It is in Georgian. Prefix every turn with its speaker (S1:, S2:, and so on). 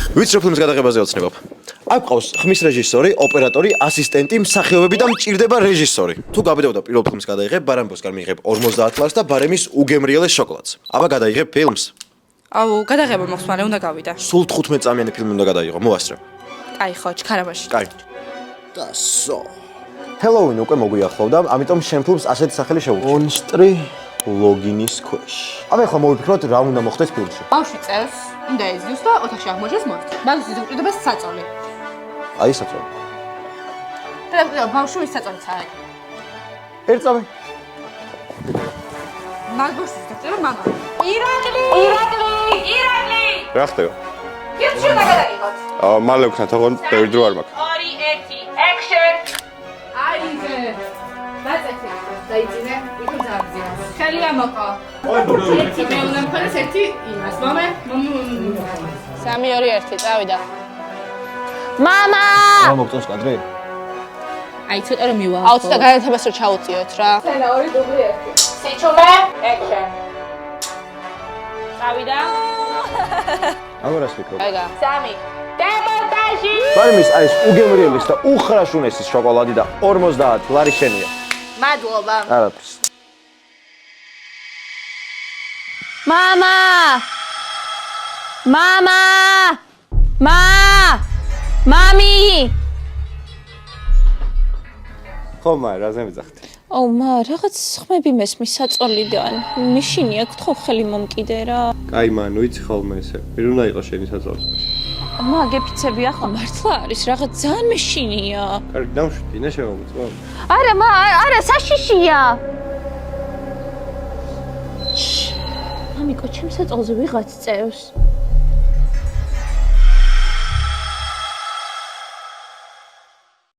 S1: ვიცი რომ ფილმის გადაღებაზე ოცნებობ. აქ ყავს ხმის რეჟისორი, ოპერატორი, ასისტენტი, მსახიობები და მჭირდება რეჟისორი. თუ გაბედავდა პირველ ფილმს გადაიღებ, ბარამბოსკარ მიიღებ 50 ლარს და ბარემის უგემრიელეს შოკოლადს. აბა გადაიღებ ფილმს.
S2: აუ, გადაღება მოხს, მაგრამ უნდა გავიდა.
S1: სულ 15 წამიანი ფილმი უნდა გადაიღო, მოასწრე.
S2: კაი ხო, ჩქარაბაში.
S1: კაი. დასო. ჰელოუინ უკვე მოგვიახლოვდა, ამიტომ შენ ფილმს ასეთი სახელი შევუჭი. მონსტრი ლოგინის ქვეშ. აბა ახლა მოვიფიქროთ რა უნდა მოხდეს ფილმში.
S3: ბავშვი წევს, უნდა ეზიოს და ოთახში აღმოჩნდეს მოხდეს. ბავშვის უყრიდება საწოლი.
S1: აი საწოლი.
S3: და ბავშვი საწოლიც არის.
S1: ერთწამი.
S3: მაგბოს დაწერა მამა.
S4: ირაკლი!
S5: რა ხდება?
S4: ფილმში უნდა გადაიღოთ.
S5: მალე ვქნა თაღონ ბევრი დრო არ მაქვს.
S4: 2 1 action!
S3: აიზე. დაწეთე. დაიძინე, იქ დააგზია. ხელი ამოყო. ერთი მე უნდა მქონდეს ერთი იმას. მამე.
S6: 3 2 1 წავიდა. მამა!
S1: რა მოგწონს კადრი?
S2: აი, ცოტა რომ მივა.
S6: აუ ცოტა განათებას რო ჩაუწიოთ რა.
S3: ენა 2 დუბლი 1.
S4: სიჩუმე action!
S2: წავიდა.
S1: ამას ვფიქრობ.
S6: აიგა.
S4: 3 დემონტაჟი!
S1: ბარემის არის უგემრიელის და უხრაშუნესის შოკოლადი და 50 ლარი შენია.
S4: მადლობა.
S1: არაფერს.
S6: მამა! მამა! მამი!
S5: ხო, მაგრამ რაზე მიძახდი?
S6: აუ მა, რაღაც ხმები მესმის საწოლიდან. მიშინი აქ თქო ხელი მომკიდე რა.
S5: კაი, მან, ვიცი ხოლმე ესე. ვერ უნდა იყოს შენი საწოლი.
S6: მა, გეფიცები ახლა მართლა არის, რაღაც ძალიან მეშინია.
S5: კარგი, დამშვიდი, ნა შევამოწმო.
S6: არა, მა, არა, საშიშია. მამიკო, ჩემს საწოლზე ვიღაც წევს.